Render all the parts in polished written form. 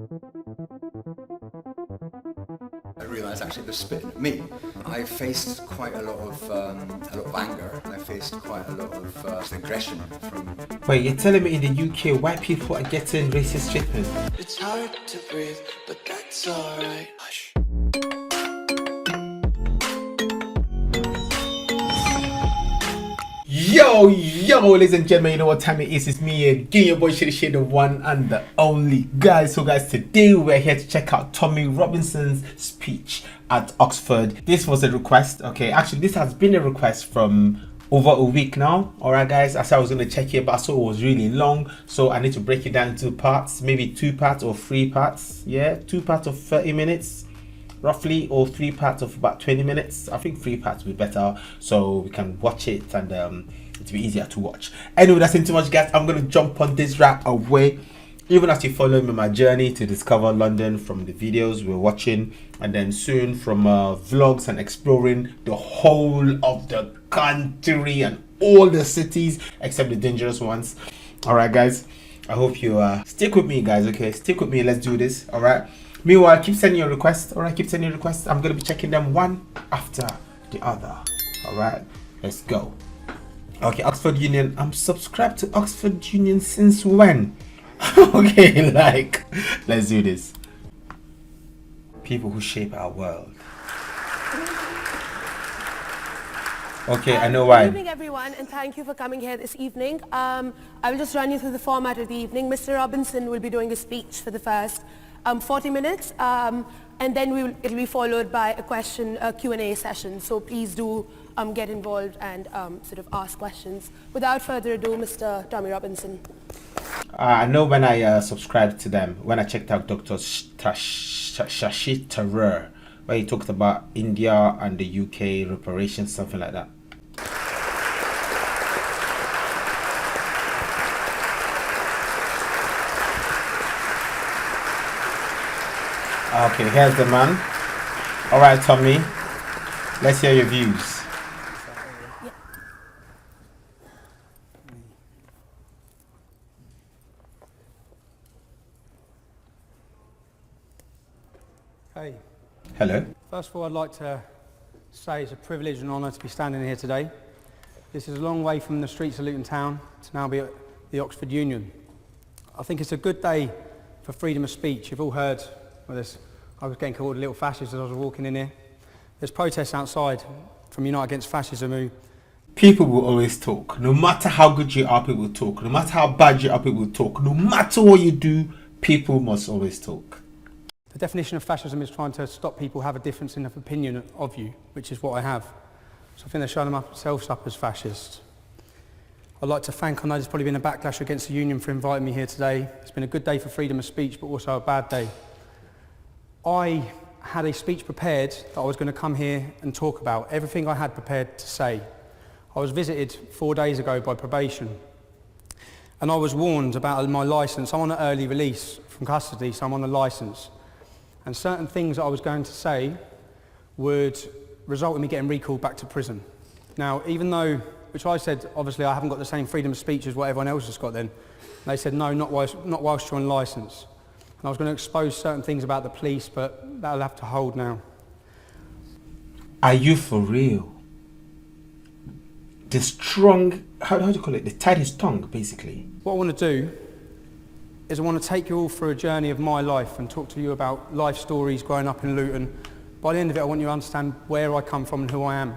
I realised actually they're spitting at me. I faced quite a lot of anger. I faced quite a lot of aggression from. Wait, you're telling me in the UK white people are getting racist treatment? It's hard to breathe, but that's alright. Hush. Yo, ladies and gentlemen, you know what time it is? It's me again, your boy Shae, the one and the only. Guys, today we're here to check out Tommy Robinson's speech at Oxford. This was a request, okay? Actually, this has been a request from over a week now. Alright guys, I said I was going to check it, but I saw it was really long, so I need to break it down into parts, maybe 2 parts or 3 parts. Yeah, 2 parts of 30 minutes. Roughly, or 3 parts of about 20 minutes. I think 3 parts would be better, so we can watch it and it'll be easier to watch. Anyway, that's not too much, guys. I'm gonna jump on this right away. Even as you follow me on my journey to discover London from the videos we're watching, and then soon from vlogs and exploring the whole of the country and all the cities except the dangerous ones. All right, guys. I hope you stick with me, guys. Okay, stick with me. Let's do this. All right. Meanwhile, keep sending your requests. Alright, keep sending your requests. I'm going to be checking them one after the other. Alright, let's go. Okay, Oxford Union. I'm subscribed to Oxford Union since when? Okay, let's do this. People who shape our world. Okay, I know why. Good evening, everyone, and thank you for coming here this evening. I will just run you through the format of the evening. Mr. Robinson will be doing a speech for the first 40 minutes, and then it'll be followed by a Q&A session. So please do get involved and sort of ask questions. Without further ado, Mr. Tommy Robinson. I know when I subscribed to them, when I checked out Dr. Shae Terror, where he talked about India and the UK reparations, something like that. Okay, here's the man. All right, Tommy, let's hear your views. Hey. Hello. First of all, I'd like to say it's a privilege and honour to be standing here today. This is a long way from the streets of Luton town to now be at the Oxford Union. I think it's a good day for freedom of speech. You've all heard of this. I was getting called a little fascist as I was walking in here. There's protests outside from Unite Against Fascism who... People will always talk. No matter how good you are, people will talk. No matter how bad you are, people will talk. No matter what you do, people must always talk. The definition of fascism is trying to stop people have a difference in opinion of you, which is what I have. So I think they're showing themselves up as fascists. I'd like to thank, I know there's probably been a backlash against the union for inviting me here today. It's been a good day for freedom of speech, but also a bad day. I had a speech prepared that I was going to come here and talk about, everything I had prepared to say. I was visited 4 days ago by probation, and I was warned about my licence. I'm on an early release from custody, so I'm on a licence. And certain things that I was going to say would result in me getting recalled back to prison. Now, even though, which I said, obviously I haven't got the same freedom of speech as what everyone else has got then. They said, no, not whilst you're on licence. And I was going to expose certain things about the police, but that'll have to hold now. Are you for real? The strong, how do you call it? The tightest tongue, basically. What I want to do is I want to take you all through a journey of my life and talk to you about life stories growing up in Luton. By the end of it, I want you to understand where I come from and who I am.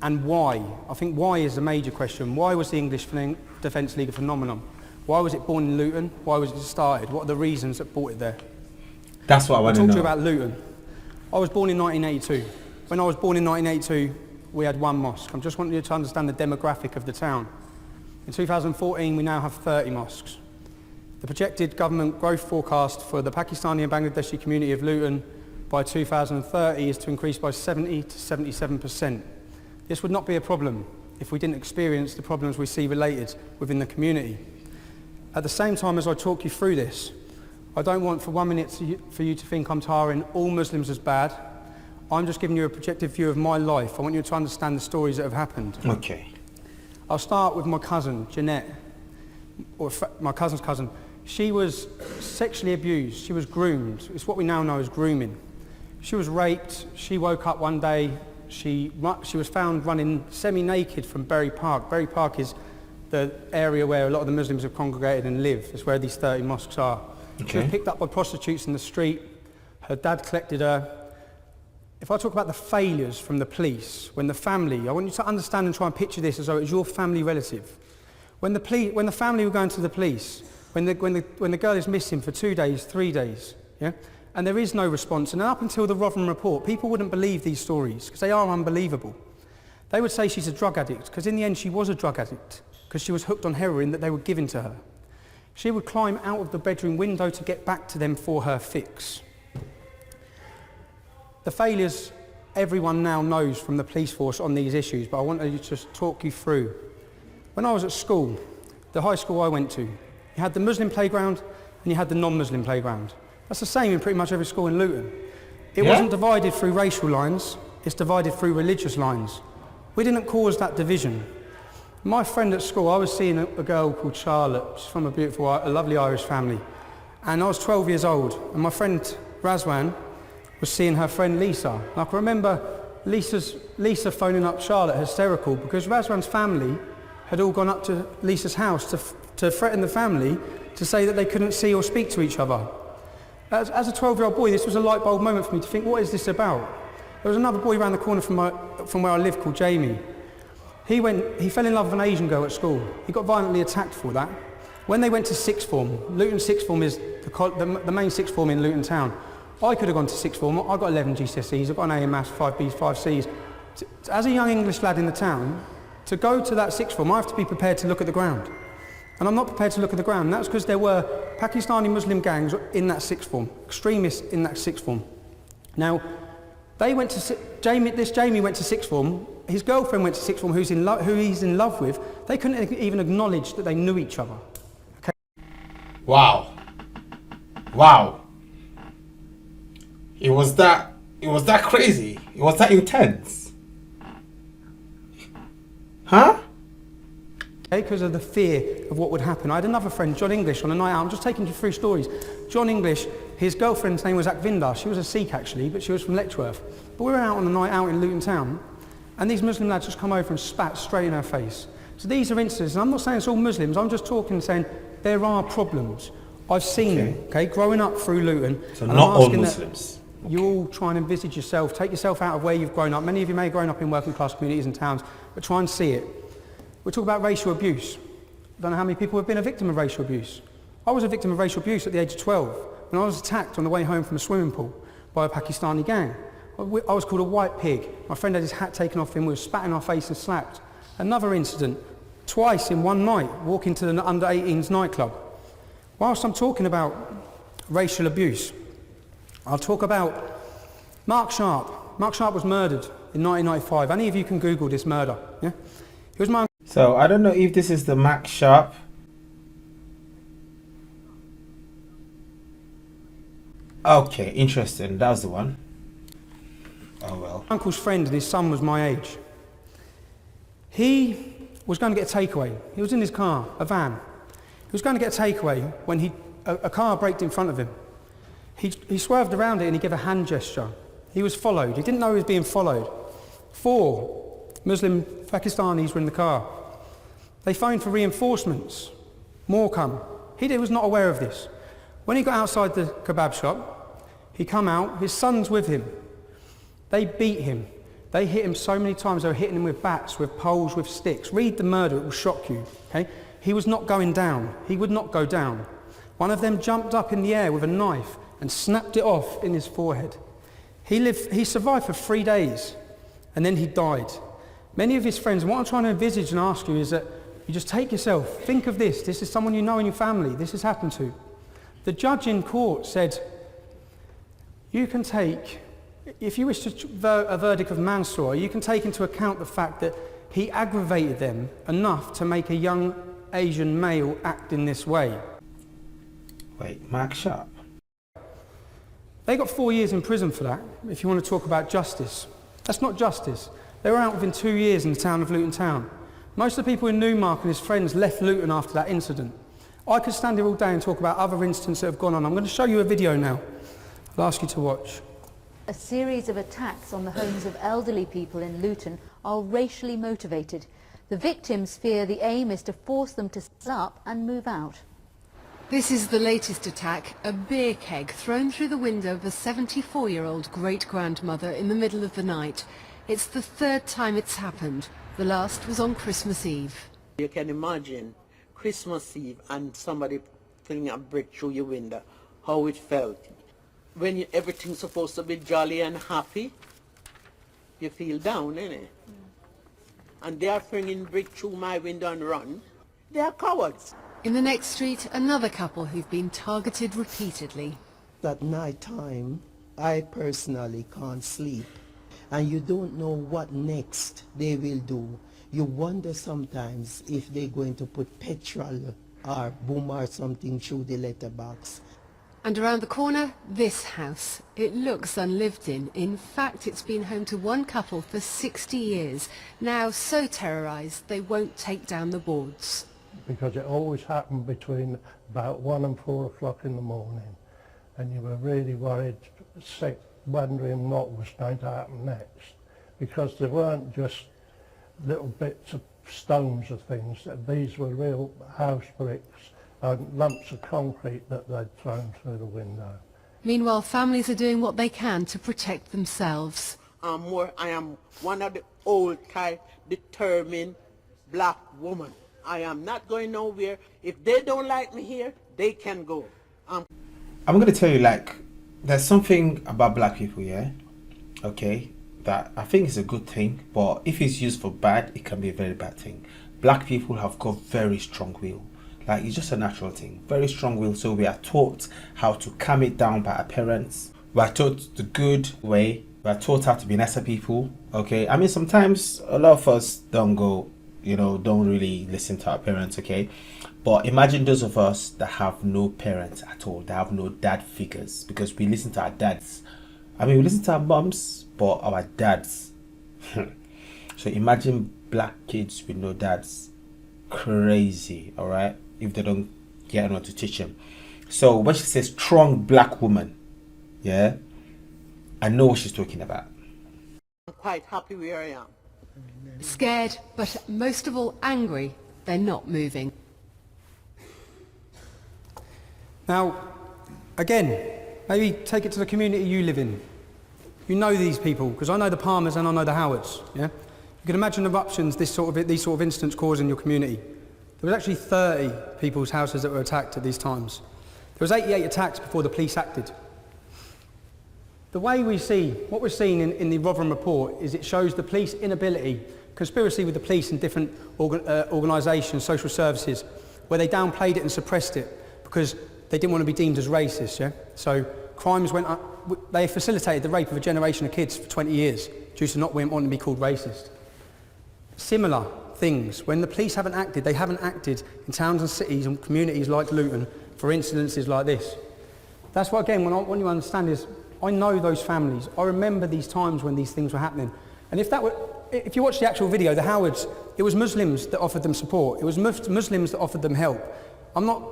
And why. I think why is the major question. Why was the English Defence League a phenomenon? Why was it born in Luton? Why was it started? What are the reasons that brought it there? That's what I want to know. I'll talk to you about Luton. I was born in 1982. When I was born in 1982, we had 1 mosque. I just want you to understand the demographic of the town. In 2014, we now have 30 mosques. The projected government growth forecast for the Pakistani and Bangladeshi community of Luton by 2030 is to increase by 70 to 77%. This would not be a problem if we didn't experience the problems we see related within the community. At the same time as I talk you through this, I don't want for 1 minute for you to think I'm tarring all Muslims as bad. I'm just giving you a projected view of my life. I want you to understand the stories that have happened. Okay. I'll start with my cousin, Jeanette, or my cousin's cousin. She was sexually abused, she was groomed. It's what we now know as grooming. She was raped, she woke up one day, she was found running semi-naked from Bury Park. Bury Park is the area where a lot of the Muslims have congregated and live. It's where these 30 mosques are. Okay. She was picked up by prostitutes in the street. Her dad collected her. If I talk about the failures from the police, when the family, I want you to understand and try and picture this as though it was your family relative. When the family were going to the police, when the girl is missing for 2 days, 3 days, yeah, and there is no response, and up until the Rotherham report, people wouldn't believe these stories because they are unbelievable. They would say she's a drug addict because in the end she was a drug addict because she was hooked on heroin that they were giving to her. She would climb out of the bedroom window to get back to them for her fix. The failures everyone now knows from the police force on these issues, but I want to just talk you through. When I was at school, the high school I went to, you had the Muslim playground and you had the non-Muslim playground. That's the same in pretty much every school in Luton. It wasn't divided through racial lines, it's divided through religious lines. We didn't cause that division. My friend at school, I was seeing a girl called Charlotte. She's from a lovely Irish family. And I was 12 years old, and my friend Razwan was seeing her friend Lisa. And I can remember Lisa phoning up Charlotte hysterical because Razwan's family had all gone up to Lisa's house to threaten the family to say that they couldn't see or speak to each other. As a 12-year-old boy, this was a light bulb moment for me to think, what is this about? There was another boy around the corner from where I live called Jamie. He fell in love with an Asian girl at school. He got violently attacked for that. When they went to sixth form, Luton sixth form is the main sixth form in Luton town. I could have gone to sixth form. I got 11 GCSEs, I got an A in maths, 5 Bs, 5 Cs. As a young English lad in the town, to go to that sixth form, I have to be prepared to look at the ground. And I'm not prepared to look at the ground. And that's because there were Pakistani Muslim gangs in that sixth form, extremists in that sixth form. Now, Jamie went to sixth form. His girlfriend went to sixth form, who he's in love with. They couldn't even acknowledge that they knew each other. Okay. Wow. It was that crazy. It was that intense. Huh? Because of the fear of what would happen. I had another friend, John English, on a night out. I'm just taking you through stories. John English, his girlfriend's name was Akvinder. She was a Sikh actually, but she was from Letchworth. But we were out on a night out in Luton town, and these Muslim lads just come over and spat straight in her face. So these are incidents, and I'm not saying it's all Muslims, I'm just talking and saying there are problems. I've seen them, okay, growing up through Luton. So not all Muslims. You all try and envisage yourself, take yourself out of where you've grown up. Many of you may have grown up in working class communities and towns, but try and see it. We talk about racial abuse. I don't know how many people have been a victim of racial abuse. I was a victim of racial abuse at the age of 12 when I was attacked on the way home from a swimming pool by a Pakistani gang. I was called a white pig. My friend had his hat taken off him, we were spat in our face and slapped. Another incident, twice in one night, walking to the under-18s nightclub. Whilst I'm talking about racial abuse, I'll talk about Mark Sharp. Mark Sharp was murdered in 1995. Any of you can Google this murder, yeah? He was my... So I don't know if this is the Max Sharp. Okay, interesting. That was the one. Oh well. Uncle's friend and his son was my age. He was going to get a takeaway. He was in his car, a van. He was going to get a takeaway when a car braked in front of him. He swerved around it and he gave a hand gesture. He was followed. He didn't know he was being followed. 4 Muslim Pakistanis were in the car. They phoned for reinforcements. More come. He was not aware of this. When he got outside the kebab shop, he come out, his son's with him. They beat him. They hit him so many times, they were hitting him with bats, with poles, with sticks. Read the murder, it will shock you. Okay? He was not going down. He would not go down. One of them jumped up in the air with a knife and snapped it off in his forehead. He survived for 3 days, and then he died. Many of his friends, what I'm trying to envisage and ask you is that you just take yourself, think of this is someone you know in your family, this has happened to. The judge in court said, you can take, if you wish to a verdict of manslaughter, you can take into account the fact that he aggravated them enough to make a young Asian male act in this way. Wait, Mark Sharp? They got 4 years in prison for that, if you want to talk about justice. That's not justice. They were out within 2 years in the town of Luton town. Most of the people in Newmark and his friends left Luton after that incident. I could stand here all day and talk about other incidents that have gone on. I'm going to show you a video now. I'll ask you to watch. A series of attacks on the homes of elderly people in Luton are racially motivated. The victims fear the aim is to force them to stand up and move out. This is the latest attack, a beer keg thrown through the window of a 74-year-old great-grandmother in the middle of the night. It's the third time it's happened. The last was on Christmas Eve. You can imagine Christmas Eve and somebody flinging a brick through your window, how it felt. When everything's supposed to be jolly and happy, you feel down, innit? And they are flinging brick through my window and run. They are cowards. In the next street, another couple who've been targeted repeatedly. At night time, I personally can't sleep, and you don't know what next they will do. You wonder sometimes if they're going to put petrol or boom or something through the letterbox. And around the corner, this house. It looks unlived in. In fact, it's been home to one couple for 60 years, now so terrorised they won't take down the boards. Because it always happened between about 1 and 4 o'clock in the morning, and you were really worried, sick, wondering what was going to happen next, because they weren't just little bits of stones of things. These were real house bricks and lumps of concrete that they'd thrown through the window. Meanwhile, families are doing what they can to protect themselves. I am one of the old type, determined black woman. I am not going nowhere. If they don't like me here, they can go. I'm going to tell you, like, there's something about black people, yeah, okay, that I think is a good thing, but if it's used for bad, it can be a very bad thing. Black people have got very strong will. Like, it's just a natural thing, very strong will. So we are taught how to calm it down by our parents. We are taught the good way. We are taught how to be nicer people, okay. I mean, sometimes a lot of us don't really listen to our parents, okay. But imagine those of us that have no parents at all, that have no dad figures, because we listen to our dads. I mean, we listen to our moms, but our dads. So imagine black kids with no dads. Crazy, all right, if they don't get anyone to teach them. So when she says strong black woman, yeah, I know what she's talking about. I'm quite happy where I am. Scared, but most of all angry, they're not moving. Now, again, maybe take it to the community you live in. You know these people, because I know the Palmers and I know the Howards, yeah? You can imagine eruptions these sort of incidents cause in your community. There was actually 30 people's houses that were attacked at these times. There was 88 attacks before the police acted. The way what we're seeing in the Rotherham report is it shows the police inability, conspiracy with the police and different organisations, social services, where they downplayed it and suppressed it because they didn't want to be deemed as racist, yeah? So crimes went up, they facilitated the rape of a generation of kids for 20 years due to not wanting to be called racist. Similar things, when the police haven't acted, they haven't acted in towns and cities and communities like Luton for incidences like this. That's what, again, what I want you to understand is, I know those families. I remember these times when these things were happening. And if you watch the actual video, the Howards, it was Muslims that offered them support. It was Muslims that offered them help. I'm not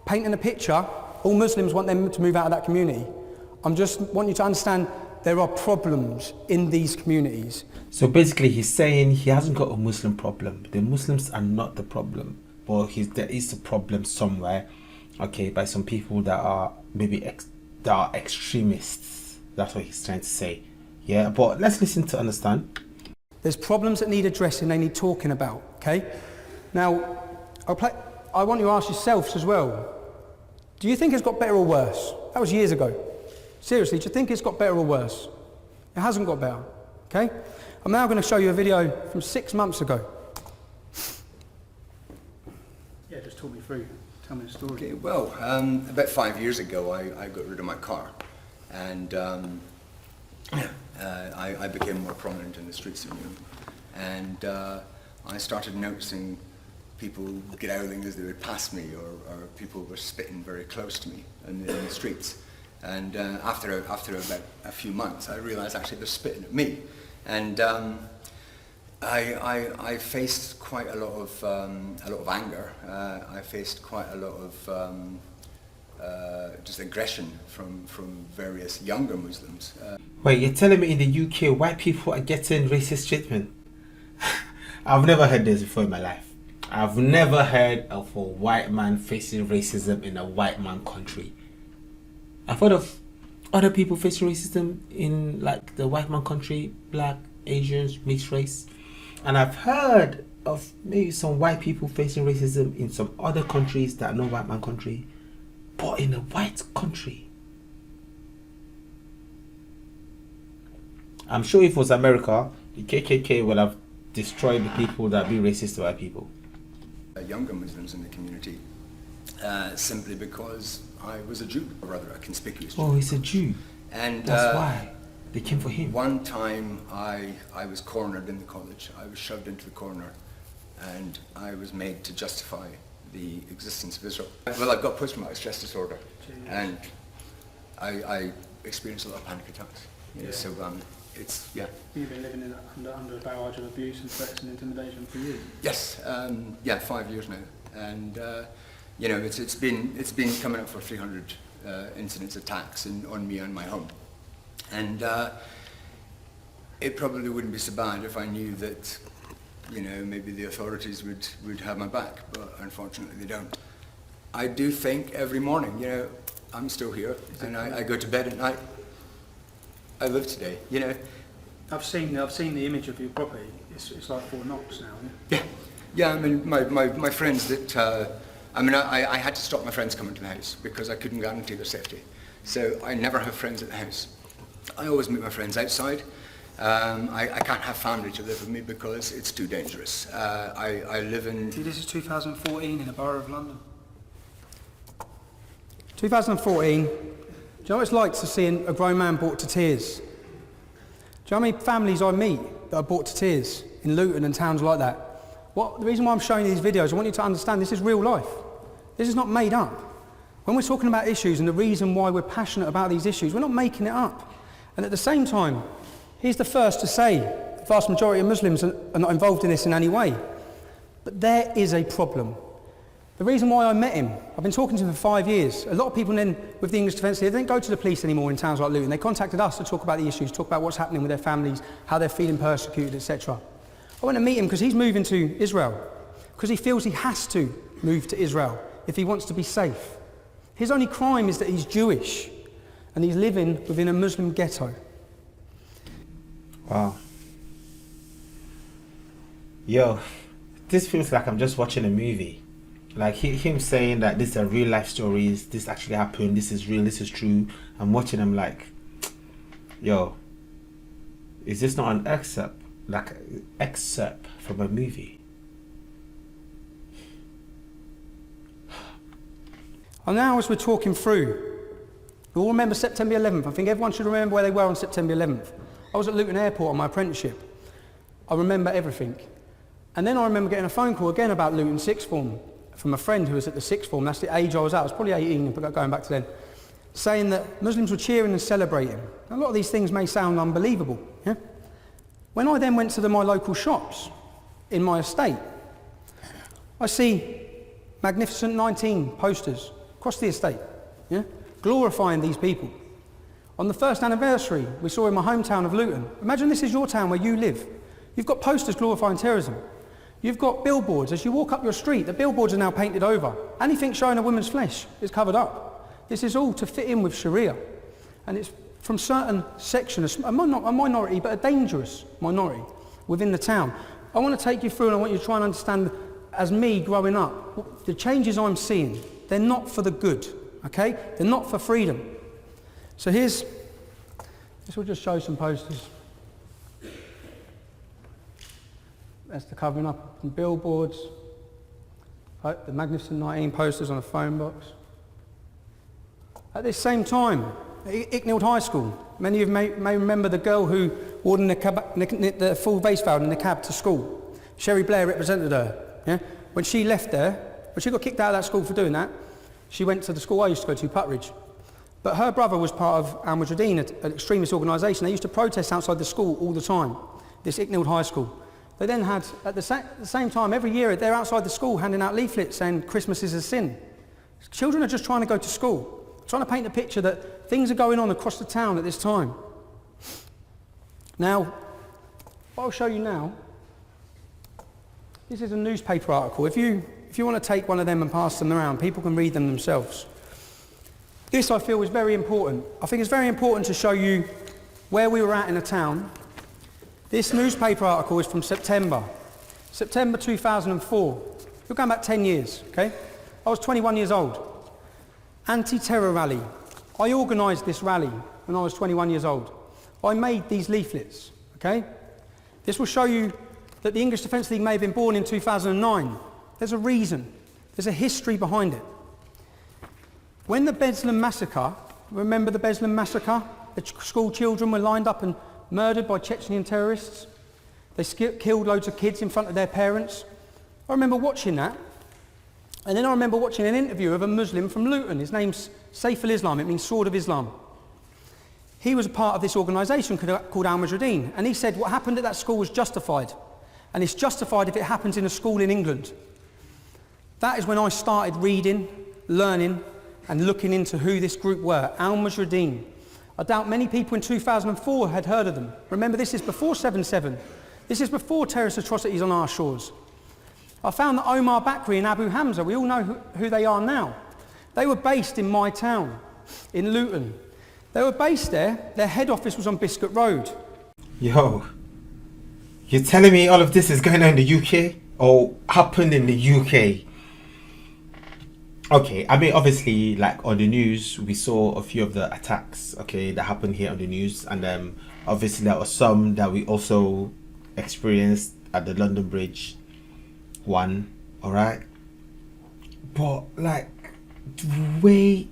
painting a picture. All Muslims want them to move out of that community. I'm just want you to understand there are problems in these communities. So basically he's saying he hasn't got a Muslim problem. The Muslims are not the problem. But there is a problem somewhere, okay, by some people that are maybe that are extremists. That's what he's trying to say. Yeah, but let's listen to understand. There's problems that need addressing, they need talking about, okay? Now, I want you to ask yourselves as well, do you think it's got better or worse? That was years ago. Seriously, do you think it's got better or worse? It hasn't got better, okay? I'm now going to show you a video from 6 months ago. Yeah, just talk me through. Tell me the story. Okay, well, about 5 years ago, I got rid of my car, and I became more prominent in the streets of Newham, and I started noticing people growling as they would pass me, or people were spitting very close to me in the streets. And after about a few months, I realised actually they're spitting at me, and I faced quite a lot of anger. I faced quite a lot of just aggression from various younger Muslims. Wait, you're telling me in the UK white people are getting racist treatment? I've never heard this before in my life. I've never heard of a white man facing racism in a white man country. I've heard of other people facing racism in like the white man country, black, Asians, mixed race. And I've heard of maybe some white people facing racism in some other countries that are not white man country. But in a white country, I'm sure if it was America, the KKK would have destroyed the people that be racist to white people. Younger Muslims in the community, simply because I was a Jew, or rather a conspicuous Jew. Oh, he's a Jew. And that's why they came for him. One time I was cornered in the college. I was shoved into the corner and I was made to justify the existence of Israel. Well, I've got post-traumatic stress disorder, and I experienced a lot of panic attacks. Yeah. So it's, yeah. You've been living under a barrage of abuse and threats and intimidation for years? Yes, 5 years now. And, you know, it's been coming up for 300 incidents, attacks on me and my home. And it probably wouldn't be so bad if I knew that, you know, maybe the authorities would have my back, but unfortunately they don't. I do think every morning, you know, I'm still here, and I go to bed at night. I live today, you know. I've seen the image of your property. It's like Fort Knox now, isn't it? Yeah. I mean, my friends that, I had to stop my friends coming to the house because I couldn't guarantee their safety. So I never have friends at the house. I always meet my friends outside. I can't have family to live with me because it's too dangerous. I live in... See, this is 2014 in the Borough of London. 2014, do you know what it's like to see a grown man brought to tears? Do you know how many families I meet that are brought to tears in Luton and towns like that? The reason why I'm showing you these videos, I want you to understand this is real life. This is not made up. When we're talking about issues and the reason why we're passionate about these issues, we're not making it up. And at the same time, he's the first to say the vast majority of Muslims are not involved in this in any way. But there is a problem. The reason why I met him, I've been talking to him for 5 years. A lot of people then with the English Defence League, they don't go to the police anymore in towns like Luton. They contacted us to talk about the issues, talk about what's happening with their families, how they're feeling persecuted, etc. I went to meet him because he's moving to Israel, because he feels he has to move to Israel if he wants to be safe. His only crime is that he's Jewish and he's living within a Muslim ghetto. Wow. Yo, this feels like I'm just watching a movie. Like him saying that these are real life stories, this actually happened, this is real, this is true. I'm watching him like, yo, is this not an excerpt? Like an excerpt from a movie? And now as we're talking through, we all remember September 11th. I think everyone should remember where they were on September 11th. I was at Luton Airport on my apprenticeship. I remember everything. And then I remember getting a phone call again about Luton sixth form from a friend who was at the sixth form. That's the age I was at. I was probably 18, going back to then. Saying that Muslims were cheering and celebrating. A lot of these things may sound unbelievable. Yeah? When I then went to my local shops in my estate, I see Magnificent 19 posters across the estate, yeah? Glorifying these people. On the first anniversary we saw in my hometown of Luton, imagine this is your town where you live. You've got posters glorifying terrorism. You've got billboards. As you walk up your street, the billboards are now painted over. Anything showing a woman's flesh is covered up. This is all to fit in with Sharia. And it's from certain sections, a minority, but a dangerous minority within the town. I want to take you through and I want you to try and understand, as me growing up, the changes I'm seeing, they're not for the good, okay? They're not for freedom. So this will just show some posters. That's the covering up on billboards, the Magnificent 19 posters on a phone box. At this same time, at Icknield High School, many of you may remember the girl who wore the full vase veil in the cab to school. Sherry Blair represented her. Yeah? When she left there, when she got kicked out of that school for doing that, she went to the school I used to go to, Putridge. But her brother was part of Al-Mujahideen, an extremist organisation. They used to protest outside the school all the time, this Icknield High School. They then had, at the same time, every year, they're outside the school handing out leaflets saying Christmas is a sin. Children are just trying to go to school, trying to paint a picture that things are going on across the town at this time. Now, what I'll show you now, this is a newspaper article. If you want to take one of them and pass them around, people can read them themselves. This, I feel, is very important. I think it's very important to show you where we were at in the town. This newspaper article is from September 2004. You're going back 10 years, okay? I was 21 years old. Anti-terror rally. I organised this rally when I was 21 years old. I made these leaflets, okay? This will show you that the English Defence League may have been born in 2009. There's a reason. There's a history behind it. When the Bedlam massacre, remember the Bedlam massacre? The school children were lined up and murdered by Chechen terrorists. They killed loads of kids in front of their parents. I remember watching that. And then I remember watching an interview of a Muslim from Luton. His name's Saif al-Islam, it means Sword of Islam. He was a part of this organisation called Al-Mujahideen, and he said what happened at that school was justified. And it's justified if it happens in a school in England. That is when I started reading, learning, and looking into who this group were, Al-Mujahideen. I doubt many people in 2004 had heard of them. Remember, this is before 7/7. This is before terrorist atrocities on our shores. I found that Omar Bakri and Abu Hamza, we all know who they are now. They were based in my town, in Luton. They were based there. Their head office was on Biscuit Road. Yo, you're telling me all of this is going on in the UK? Or happened in the UK? Okay, I mean, obviously, like on the news, we saw a few of the attacks, okay, that happened here on the news. And obviously there were some that we also experienced at the London Bridge one, alright? But like, the way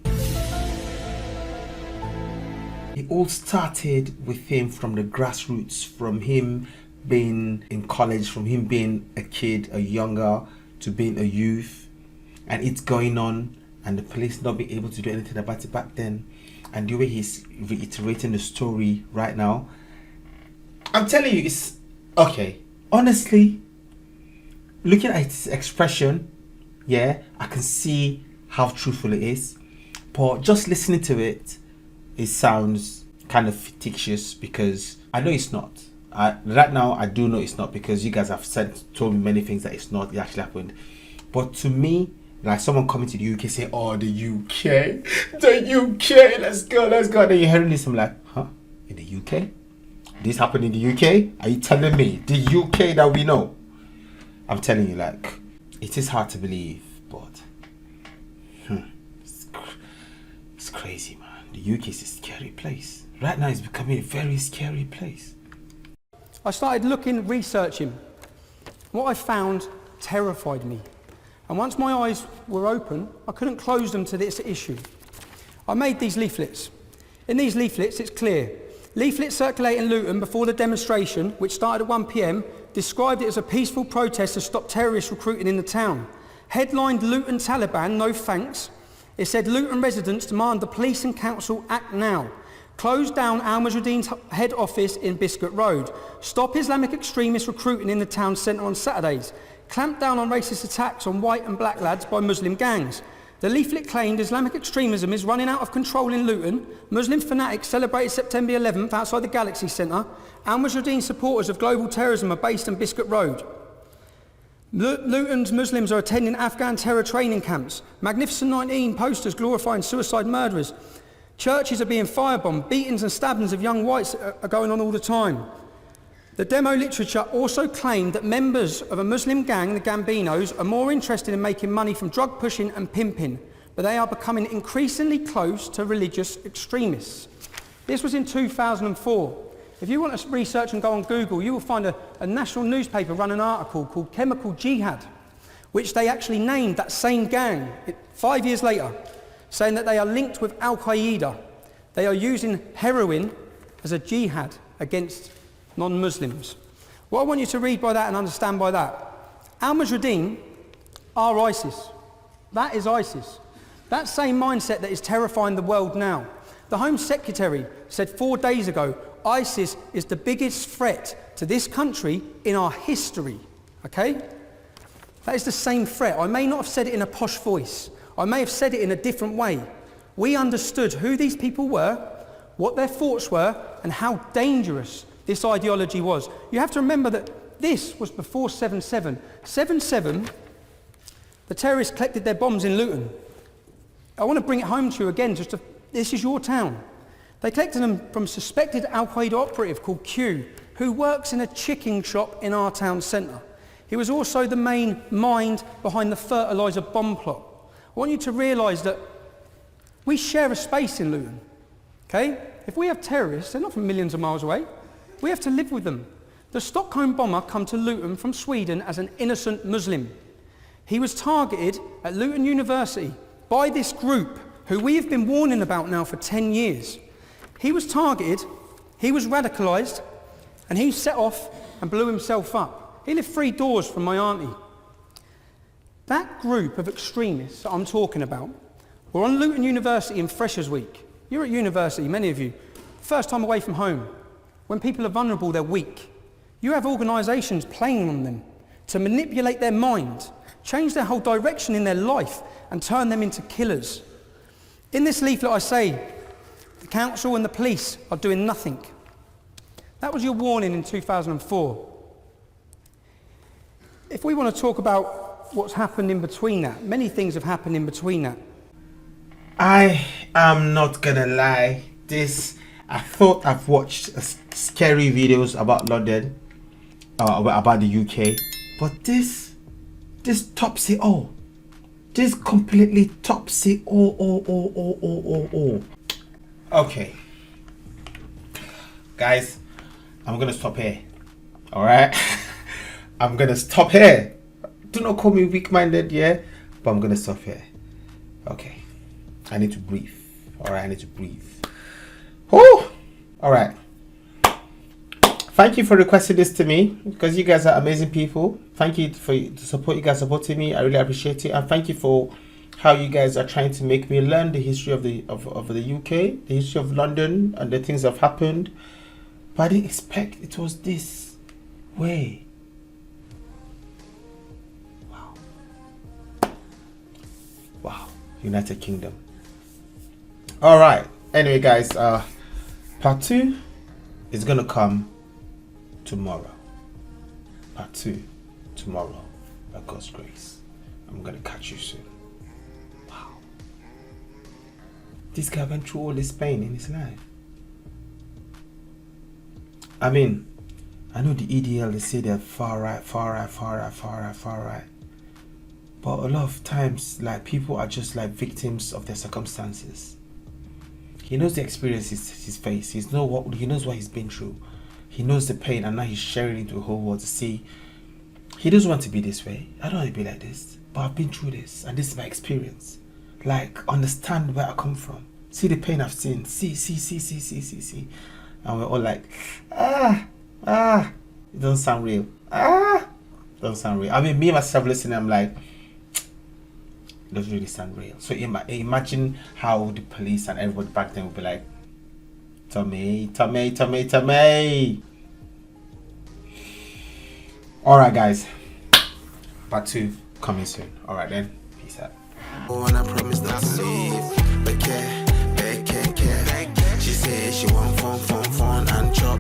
it all started with him from the grassroots, from him being in college, from him being a kid, a younger, to being a youth. And it's going on, and the police not being able to do anything about it back then. And the way he's reiterating the story right now, I'm telling you, it's okay. Honestly, looking at his expression, yeah, I can see how truthful it is. But just listening to it, it sounds kind of fictitious, because I know it's not. Right now, I do know it's not, because you guys have told me many things that it's not. It actually happened. But to me, like someone coming to the UK saying, oh, the UK, let's go. Then you're hearing this, I'm like, huh? In the UK? This happened in the UK? Are you telling me the UK that we know? I'm telling you, like, it is hard to believe, but it's crazy, man. The UK is a scary place. Right now, it's becoming a very scary place. I started looking, researching. What I found terrified me. And once my eyes were open, I couldn't close them to this issue. I made these leaflets. In these leaflets, it's clear. Leaflets circulating in Luton before the demonstration, which started at 1 p.m, described it as a peaceful protest to stop terrorist recruiting in the town. Headlined Luton Taliban, no thanks. It said Luton residents demand the police and council act now. Close down Al-Mujahideen's head office in Biscuit Road. Stop Islamic extremists recruiting in the town centre on Saturdays. Clamp down on racist attacks on white and black lads by Muslim gangs. The leaflet claimed Islamic extremism is running out of control in Luton. Muslim fanatics celebrated September 11th outside the Galaxy Centre. Al-Mujahideen supporters of global terrorism are based on Biscuit Road. Luton's Muslims are attending Afghan terror training camps. Magnificent 19 posters glorifying suicide murderers. Churches are being firebombed. Beatings and stabbings of young whites are going on all the time. The demo literature also claimed that members of a Muslim gang, the Gambinos, are more interested in making money from drug pushing and pimping, but they are becoming increasingly close to religious extremists. This was in 2004. If you want to research and go on Google, you will find a national newspaper run an article called Chemical Jihad, which they actually named that same gang 5 years later, saying that they are linked with Al-Qaeda. They are using heroin as a jihad against non-Muslims. What I want you to read by that and understand by that, Al-Mujahideen are ISIS. That is ISIS. That same mindset that is terrifying the world now. The Home Secretary said 4 days ago, ISIS is the biggest threat to this country in our history, okay? That is the same threat. I may not have said it in a posh voice. I may have said it in a different way. We understood who these people were, what their thoughts were, and how dangerous this ideology was. You have to remember that this was before 7/7. 7/7, the terrorists collected their bombs in Luton. I want to bring it home to you again, this is your town. They collected them from a suspected Al-Qaeda operative called Q, who works in a chicken shop in our town centre. He was also the main mind behind the fertiliser bomb plot. I want you to realise that we share a space in Luton, okay? If we have terrorists, they're not from millions of miles away. We have to live with them. The Stockholm bomber came to Luton from Sweden as an innocent Muslim. He was targeted at Luton University by this group who we have been warning about now for 10 years. He was targeted, he was radicalised, and he set off and blew himself up. He lived 3 doors from my auntie. That group of extremists that I'm talking about were on Luton University in Freshers Week. You're at university, many of you. First time away from home. When people are vulnerable, they're weak. You have organisations playing on them to manipulate their mind, change their whole direction in their life, and turn them into killers. In this leaflet I say, the council and the police are doing nothing. That was your warning in 2004. If we want to talk about what's happened in between that, many things have happened in between that. I am not gonna lie, I thought I've watched scary videos about London, about the UK, but this tops it all. This completely tops it all. Okay, guys, I'm gonna stop here. All right, I'm gonna stop here. Do not call me weak-minded, yeah, but I'm gonna stop here. Okay, I need to breathe. All right, I need to breathe. Oh, all right. Thank you for requesting this to me, because you guys are amazing people. Thank you for the support you guys supporting me. I really appreciate it, and thank you for how you guys are trying to make me learn the history of the UK, the history of London, and the things that have happened. But I didn't expect it was this way. Wow, United Kingdom. All right. Anyway, guys, part 2 is gonna come tomorrow. Part 2 tomorrow, by God's grace. I'm gonna catch you soon. Wow. This guy went through all this pain in his life. I mean, I know the EDL, they say they're far right. But a lot of times, like, people are just like victims of their circumstances. He knows the experiences he's faced. He knows what he's been through. He knows the pain, and now he's sharing it to the whole world to see. He doesn't want to be this way. I don't want to be like this, but I've been through this, and this is my experience. Like, understand where I come from. See the pain I've seen. See. And we're all like, it doesn't sound real. It doesn't sound real. I mean, me myself listening, I'm like, it doesn't really sound real. So imagine how the police and everybody back then would be like, Tommy. Alright, guys, part 2 coming soon. Alright then, peace out. I promise not to leave, but care. She said she want phone.